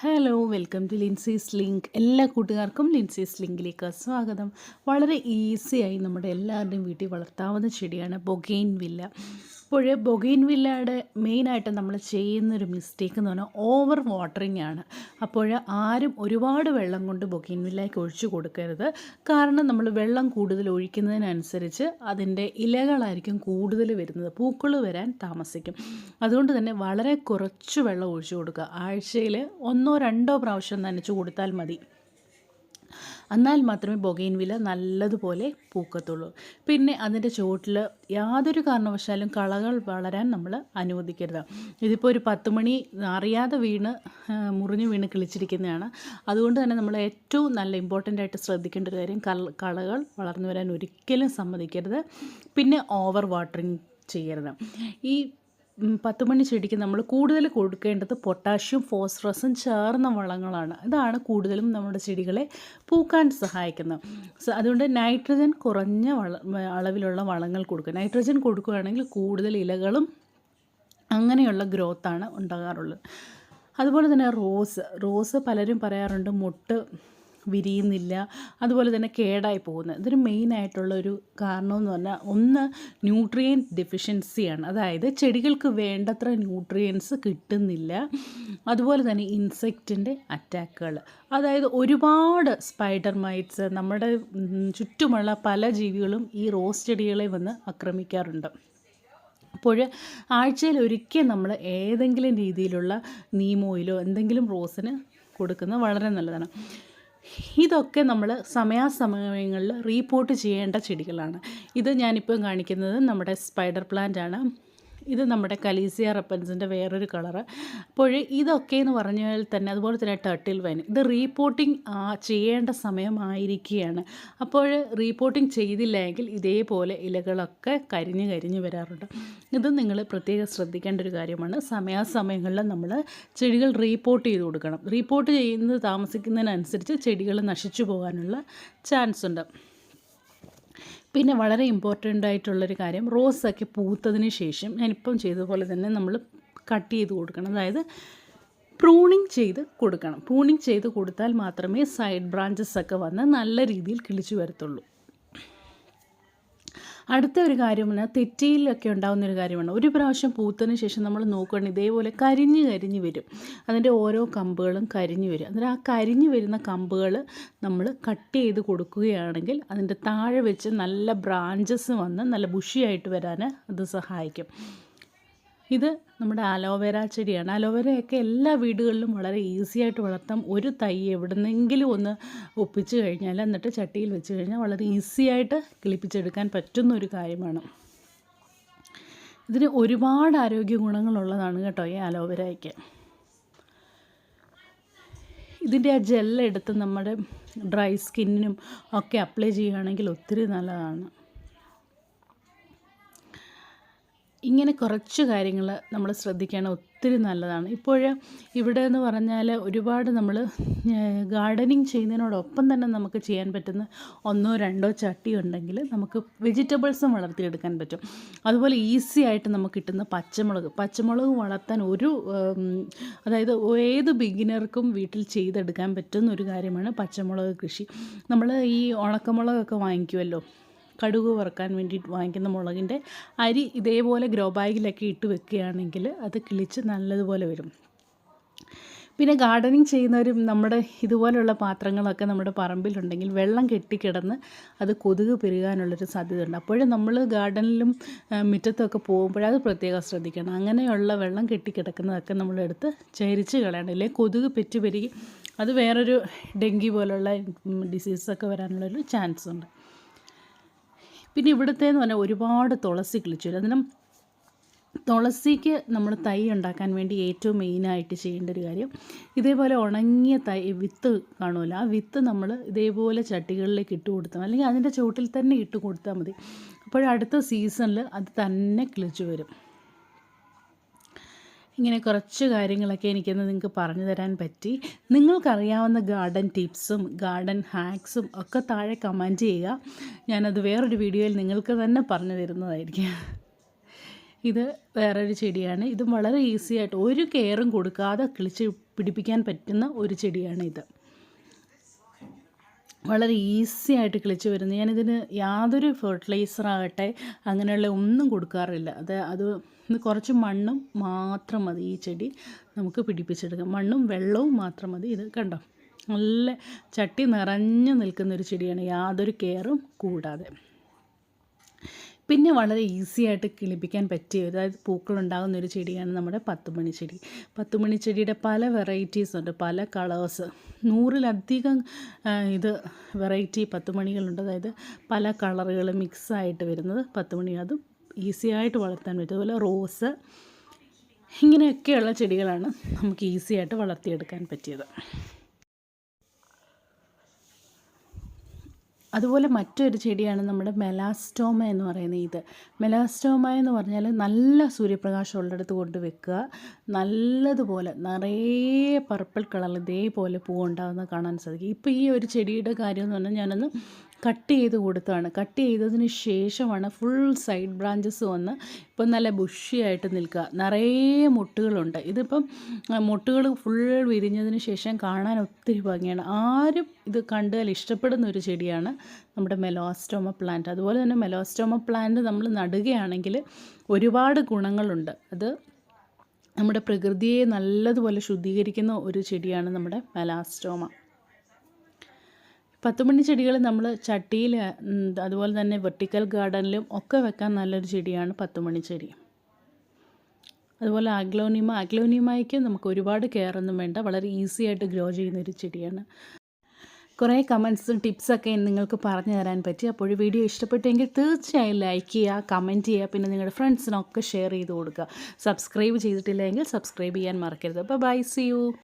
Hello welcome to Lincy's link. എല്ലാ കൂട്ടുകാർക്കും ലിൻസീസ് ലിങ്കിലേക്ക് സ്വാഗതം. വളരെ ഈസിയായി നമ്മുടെ എല്ലാവരുടെയും വീട്ടിൽ വളർത്താവുന്ന ചെടിയാണ് ബൊഗെയിൻവില്ല. അപ്പോൾ ബൊഗെയിൻവില്ലയുടെ മെയിനായിട്ട് നമ്മൾ ചെയ്യുന്നൊരു മിസ്റ്റേക്ക് എന്ന് പറഞ്ഞാൽ ഓവർ വാട്ടറിങ് ആണ്. അപ്പോൾ ആരും ഒരുപാട് വെള്ളം കൊണ്ട് ബൊഗെയിൻവില്ലയ്ക്ക് ഒഴിച്ചു കൊടുക്കരുത്. കാരണം നമ്മൾ വെള്ളം കൂടുതൽ ഒഴിക്കുന്നതിനനുസരിച്ച് അതിൻ്റെ ഇലകളായിരിക്കും കൂടുതൽ വരുന്നത്, പൂക്കൾ വരാൻ താമസിക്കും. അതുകൊണ്ട് തന്നെ വളരെ കുറച്ച് വെള്ളം ഒഴിച്ചു കൊടുക്കുക. ആഴ്ചയിൽ 1-2 പ്രാവശ്യം നനച്ചു കൊടുത്താൽ മതി. എന്നാൽ മാത്രമേ ബൊഗെയിൻവില്ല നല്ലതുപോലെ പൂക്കത്തുള്ളൂ. പിന്നെ അതിൻ്റെ ചുവട്ടിൽ യാതൊരു കാരണവശാലും കളകൾ വളരാൻ നമ്മൾ അനുവദിക്കരുത്. ഇതിപ്പോൾ ഒരു 10 മണി അറിയാതെ മുറിഞ്ഞ് വീണ് കിളിച്ചിരിക്കുന്നതാണ്. അതുകൊണ്ട് തന്നെ നമ്മൾ ഏറ്റവും നല്ല ഇമ്പോർട്ടൻ്റ് ആയിട്ട് ശ്രദ്ധിക്കേണ്ട ഒരു കാര്യം, കളകൾ വളർന്നു വരാൻ ഒരിക്കലും സമ്മതിക്കരുത്. പിന്നെ ഓവർ വാട്ടറിങ് ചെയ്യരുത്. ഈ 10 മണി ചെടിക്ക് നമ്മൾ കൂടുതൽ കൊടുക്കേണ്ടത് പൊട്ടാഷ്യം, ഫോസ്ഫറസും ചേർന്ന വളങ്ങളാണ്. ഇതാണ് കൂടുതലും നമ്മുടെ ചെടികളെ പൂക്കാൻ സഹായിക്കുന്നത്. അതുകൊണ്ട് നൈട്രജൻ കുറഞ്ഞ അളവിലുള്ള വളങ്ങൾ കൊടുക്കുക. നൈട്രജൻ കൊടുക്കുകയാണെങ്കിൽ കൂടുതൽ ഇലകളും അങ്ങനെയുള്ള ഗ്രോത്താണ് ഉണ്ടാകാറുള്ളത്. അതുപോലെ തന്നെ റോസ് പലരും പറയാറുണ്ട് മൊട്ട് വിരിയുന്നില്ല, അതുപോലെ തന്നെ കേടായി പോകുന്നത്. ഇതൊരു മെയിനായിട്ടുള്ളൊരു കാരണമെന്ന് പറഞ്ഞാൽ, ഒന്ന് ന്യൂട്രിയൻറ്റ് ഡെഫിഷ്യൻസിയാണ്. അതായത് ചെടികൾക്ക് വേണ്ടത്ര ന്യൂട്രിയൻസ് കിട്ടുന്നില്ല. അതുപോലെ തന്നെ ഇൻസെക്റ്റിൻ്റെ അറ്റാക്കുകൾ, അതായത് ഒരുപാട് സ്പൈഡർ മൈറ്റ്സ്, നമ്മുടെ ചുറ്റുമുള്ള പല ജീവികളും ഈ റോസ് ചെടികളെ വന്ന് ആക്രമിക്കാറുണ്ട്. അപ്പോൾ ആഴ്ചയിൽ ഒരിക്കൽ നമ്മൾ ഏതെങ്കിലും രീതിയിലുള്ള നീം ഓയിലോ എന്തെങ്കിലും റോസിന് കൊടുക്കുന്നത് വളരെ നല്ലതാണ്. ഇതൊക്കെ നമ്മൾ സമയാസമയങ്ങളിൽ റീപോർട്ട് ചെയ്യേണ്ട ചെടികളാണ്. ഇത് ഞാനിപ്പോൾ കാണിക്കുന്നത് നമ്മുടെ സ്പൈഡർ പ്ലാന്റ് ആണ്. ഇത് നമ്മുടെ കലീസിയ റെപ്പൻസിൻ്റെ വേറൊരു കളറ്. അപ്പോൾ ഇതൊക്കെ എന്ന് പറഞ്ഞാൽ തന്നെ, അതുപോലെ തന്നെ ടർട്ടിൽ വൈൻ, ഇത് റീപോർട്ടിംഗ് ചെയ്യേണ്ട സമയമായിരിക്കുകയാണ്. അപ്പോൾ റീപോർട്ടിംഗ് ചെയ്തില്ലെങ്കിൽ ഇതേപോലെ ഇലകളൊക്കെ കരിഞ്ഞ് വരാറുണ്ട്. ഇത് നിങ്ങൾ പ്രത്യേകം ശ്രദ്ധിക്കേണ്ട ഒരു കാര്യമാണ്. സമയാസമയങ്ങളിൽ നമ്മൾ ചെടികൾ റീപോർട്ട് ചെയ്ത് കൊടുക്കണം. റീപോർട്ട് ചെയ്യുന്നത് താമസിക്കുന്നതിനനുസരിച്ച് ചെടികൾ നശിച്ചു പോകാനുള്ള ചാൻസ് ഉണ്ട്. പിന്നെ വളരെ ഇമ്പോർട്ടൻ്റ് ആയിട്ടുള്ളൊരു കാര്യം, റോസൊക്കെ പൂത്തതിന് ശേഷം ഞാനിപ്പം ചെയ്തതുപോലെ തന്നെ നമ്മൾ കട്ട് ചെയ്ത് കൊടുക്കണം. അതായത് പ്രൂണിങ് ചെയ്ത് കൊടുക്കണം. പ്രൂണിങ് ചെയ്ത് കൊടുത്താൽ മാത്രമേ സൈഡ് ബ്രാഞ്ചസ് ഒക്കെ വന്ന് നല്ല രീതിയിൽ കിളിച്ചു വരത്തുള്ളൂ. അടുത്ത ഒരു കാര്യം പറഞ്ഞാൽ, തെറ്റിയിലൊക്കെ ഉണ്ടാകുന്നൊരു കാര്യമാണ്, ഒരു പ്രാവശ്യം പൂത്തതിന് ശേഷം നമ്മൾ നോക്കുകയാണെങ്കിൽ ഇതേപോലെ കരിഞ്ഞ് വരും. അതിൻ്റെ ഓരോ കമ്പുകളും കരിഞ്ഞു വരും. അന്നേരം ആ കരിഞ്ഞു വരുന്ന കമ്പുകൾ നമ്മൾ കട്ട് ചെയ്ത് കൊടുക്കുകയാണെങ്കിൽ അതിൻ്റെ താഴെ വെച്ച് നല്ല ബ്രാഞ്ചസ് വന്ന് നല്ല ബുഷിയായിട്ട് വരാൻ അത് സഹായിക്കും. ഇത് നമ്മുടെ അലോവേര ചെടിയാണ്. അലോവേരയൊക്കെ എല്ലാ വീടുകളിലും വളരെ ഈസി ആയിട്ട് വളർത്താം. ഒരു തൈ എവിടുന്നെങ്കിലും ഒന്ന് ഒപ്പിച്ച് കഴിഞ്ഞാൽ, എന്നിട്ട് ചട്ടിയിൽ വെച്ച് കഴിഞ്ഞാൽ വളരെ ഈസി ആയിട്ട് കിളിപ്പിച്ചെടുക്കാൻ പറ്റുന്ന ഒരു കാര്യമാണ്. ഇതിന് ഒരുപാട് ആരോഗ്യ ഗുണങ്ങളുള്ളതാണ് കേട്ടോ ഈ അലോവേരയ്ക്ക്. ഇതിൻ്റെ ആ ജെല്ലെടുത്ത് നമ്മുടെ ഡ്രൈ സ്കിന്നിനും ഒക്കെ അപ്ലൈ ചെയ്യുകയാണെങ്കിൽ ഒത്തിരി നല്ലതാണ്. ഇങ്ങനെ കുറച്ച് കാര്യങ്ങൾ നമ്മൾ ശ്രദ്ധിക്കുകയാണ്, ഒത്തിരി നല്ലതാണ്. ഇപ്പോൾ ഇവിടെ എന്ന് പറഞ്ഞാൽ ഒരുപാട് നമ്മൾ ഗാർഡനിങ് ചെയ്യുന്നതിനോടൊപ്പം തന്നെ നമുക്ക് ചെയ്യാൻ പറ്റുന്ന 1-2 ചട്ടി ഉണ്ടെങ്കിൽ നമുക്ക് വെജിറ്റബിൾസും വളർത്തിയെടുക്കാൻ പറ്റും. അതുപോലെ ഈസി ആയിട്ട് നമുക്ക് കിട്ടുന്ന പച്ചമുളക് വളർത്താൻ അതായത് ഏത് ബിഗിനർക്കും വീട്ടിൽ ചെയ്തെടുക്കാൻ പറ്റുന്ന ഒരു കാര്യമാണ് പച്ചമുളക് കൃഷി. നമ്മൾ ഈ ഉണക്കമുളകൊക്കെ വാങ്ങിക്കുമല്ലോ, കടുക് വറുക്കാൻ വേണ്ടിയിട്ട് വാങ്ങിക്കുന്ന മുളകിൻ്റെ അരി ഇതേപോലെ ഗ്രോ ബാഗിലൊക്കെ ഇട്ട് വെക്കുകയാണെങ്കിൽ അത് കിളിച്ച് നല്ലതുപോലെ വരും. പിന്നെ ഗാർഡനിങ് ചെയ്യുന്നവരും നമ്മുടെ ഇതുപോലെയുള്ള പാത്രങ്ങളൊക്കെ നമ്മുടെ പറമ്പിലുണ്ടെങ്കിൽ വെള്ളം കെട്ടിക്കിടന്ന് അത് കൊതുക് പെരുകാനുള്ളൊരു സാധ്യതയുണ്ട്. അപ്പോഴും നമ്മൾ ഗാർഡനിലും മുറ്റത്തൊക്കെ പോകുമ്പോഴത് പ്രത്യേകം ശ്രദ്ധിക്കണം. അങ്ങനെയുള്ള വെള്ളം കെട്ടിക്കിടക്കുന്നതൊക്കെ നമ്മളെടുത്ത് ചരിച്ച് കളയണം, ഇല്ലെങ്കിൽ കൊതുക് പെരുകി അത് വേറൊരു ഡെങ്കി പോലുള്ള ഡിസീസൊക്കെ വരാനുള്ളൊരു ചാൻസ് ഉണ്ട്. പിന്നെ ഇവിടുത്തേന്ന് പറഞ്ഞാൽ ഒരുപാട് തുളസി കിളിച്ചു വരും. അതിനും തുളസിക്ക് നമ്മൾ തൈ ഉണ്ടാക്കാൻ വേണ്ടി ഏറ്റവും മെയിനായിട്ട് ചെയ്യേണ്ട ഒരു കാര്യം, ഇതേപോലെ ഉണങ്ങിയ വിത്ത് കാണുമല്ലോ, ആ വിത്ത് നമ്മൾ ഇതേപോലെ ചട്ടികളിലേക്ക് ഇട്ട് കൊടുത്താൽ, അല്ലെങ്കിൽ അതിൻ്റെ ചുവട്ടിൽ തന്നെ ഇട്ട് കൊടുത്താൽ മതി. അപ്പോഴടുത്ത സീസണിൽ അത് തന്നെ കിളിച്ചു വരും. ഇങ്ങനെ കുറച്ച് കാര്യങ്ങളൊക്കെ എനിക്കിന്ന് നിങ്ങൾക്ക് പറഞ്ഞു തരാൻ പറ്റി. നിങ്ങൾക്കറിയാവുന്ന ഗാർഡൻ ടിപ്സും ഗാർഡൻ ഹാക്സും ഒക്കെ താഴെ കമൻറ്റ് ചെയ്യുക. ഞാനത് വേറൊരു വീഡിയോയിൽ നിങ്ങൾക്ക് തന്നെ പറഞ്ഞു തരുന്നതായിരിക്കും. ഇത് വേറൊരു ചെടിയാണ്. ഇതും വളരെ ഈസി ആയിട്ട് ഒരു കെയറും കൊടുക്കാതെ കിളിച്ച് പിടിപ്പിക്കാൻ പറ്റുന്ന ഒരു ചെടിയാണിത്. വളരെ ഈസി ആയിട്ട് കിളിച്ച് വരുന്നത്. ഞാനിതിന് യാതൊരു ഫെർട്ടിലൈസറാകട്ടെ അങ്ങനെയുള്ള ഒന്നും കൊടുക്കാറില്ല. അത് കുറച്ച് മണ്ണും മാത്രം മതി ഈ ചെടി നമുക്ക് പിടിപ്പിച്ചെടുക്കാം. മണ്ണും വെള്ളവും മാത്രം മതി. ഇത് കണ്ടോ, നല്ല ചട്ടി നിറഞ്ഞു നിൽക്കുന്നൊരു ചെടിയാണ്, യാതൊരു കെയറും കൂടാതെ. പിന്നെ വളരെ ഈസി ആയിട്ട് കിളിപ്പിക്കാൻ പറ്റിയ, അതായത് പൂക്കളുണ്ടാകുന്നൊരു ചെടിയാണ് നമ്മുടെ 10 മണി ചെടി. 10 മണി ചെടിയുടെ പല വെറൈറ്റീസ് ഉണ്ട്, പല കളേഴ്സ്, 100-ലധികം ഇത് വെറൈറ്റി 10 മണികളുണ്ട്. അതായത് പല കളറുകൾ മിക്സായിട്ട് വരുന്നത് 10 മണി. അതും ഈസി ആയിട്ട് വളർത്താൻ പറ്റും. അതുപോലെ റോസ്, ഇങ്ങനെയൊക്കെയുള്ള ചെടികളാണ് നമുക്ക് ഈസി ആയിട്ട് വളർത്തിയെടുക്കാൻ പറ്റിയത്. അതുപോലെ മറ്റൊരു ചെടിയാണ് നമ്മുടെ മെലാസ്റ്റോമ എന്ന് പറയുന്നത്. ഇത് മെലാസ്റ്റോമ എന്ന് പറഞ്ഞാൽ നല്ല സൂര്യപ്രകാശം ഉള്ളിടത്ത് കൊണ്ട് വെക്കുക, നല്ലതുപോലെ നിറയെ പർപ്പിൾ കളർ ഇതേപോലെ പൂവുണ്ടാകുന്നത് കാണാൻ സാധിക്കും. ഇപ്പോൾ ഈ ഒരു ചെടിയുടെ കാര്യം എന്ന് പറഞ്ഞാൽ ഞാനൊന്ന് കട്ട് ചെയ്ത് കൊടുത്തതാണ്. കട്ട് ചെയ്തതിന് ശേഷമാണ് ഫുൾ സൈഡ് ബ്രാഞ്ചസ് വന്ന് ഇപ്പം നല്ല ബുഷിയായിട്ട് നിൽക്കുക, നിറയെ മുട്ടുകളുണ്ട്. ഇതിപ്പം മുട്ടുകൾ ഫുൾ വിരിഞ്ഞതിന് ശേഷം കാണാൻ ഒത്തിരി ഭംഗിയാണ്. ആരും ഇത് കണ്ടാൽ ഇഷ്ടപ്പെടുന്ന ഒരു ചെടിയാണ് നമ്മുടെ മെലാസ്റ്റോമ പ്ലാന്റ്. അതുപോലെ തന്നെ മെലാസ്റ്റോമ പ്ലാന്റ് നമ്മൾ നടുകയാണെങ്കിൽ ഒരുപാട് ഗുണങ്ങളുണ്ട്. അത് നമ്മുടെ പ്രകൃതിയെ നല്ലതുപോലെ ശുദ്ധീകരിക്കുന്ന ഒരു ചെടിയാണ് നമ്മുടെ മെലാസ്റ്റോമ. 10 മണി ചെടികൾ നമ്മൾ ചട്ടിയിൽ, അതുപോലെ തന്നെ വെർട്ടിക്കൽ ഗാർഡനിലും ഒക്കെ വെക്കാൻ നല്ലൊരു ചെടിയാണ് 10 മണി ചെടി. അതുപോലെ അഗ്ലോണിമയ്ക്ക് നമുക്ക് ഒരുപാട് കെയർ ഒന്നും വേണ്ട, വളരെ ഈസി ആയിട്ട് ഗ്രോ ചെയ്യുന്നൊരു ചെടിയാണ്. കുറേ കമൻറ്റ്സും ടിപ്സൊക്കെ നിങ്ങൾക്ക് പറഞ്ഞു തരാൻ പറ്റി. അപ്പോൾ വീഡിയോ ഇഷ്ടപ്പെട്ടെങ്കിൽ തീർച്ചയായും ലൈക്ക് ചെയ്യുക, കമൻറ്റ് ചെയ്യുക, പിന്നെ നിങ്ങളുടെ ഫ്രണ്ട്സിനൊക്കെ ഷെയർ ചെയ്ത് കൊടുക്കുക. സബ്സ്ക്രൈബ് ചെയ്തിട്ടില്ലെങ്കിൽ സബ്സ്ക്രൈബ് ചെയ്യാൻ മറക്കരുത്. അപ്പോൾ ബൈ, സീ യു.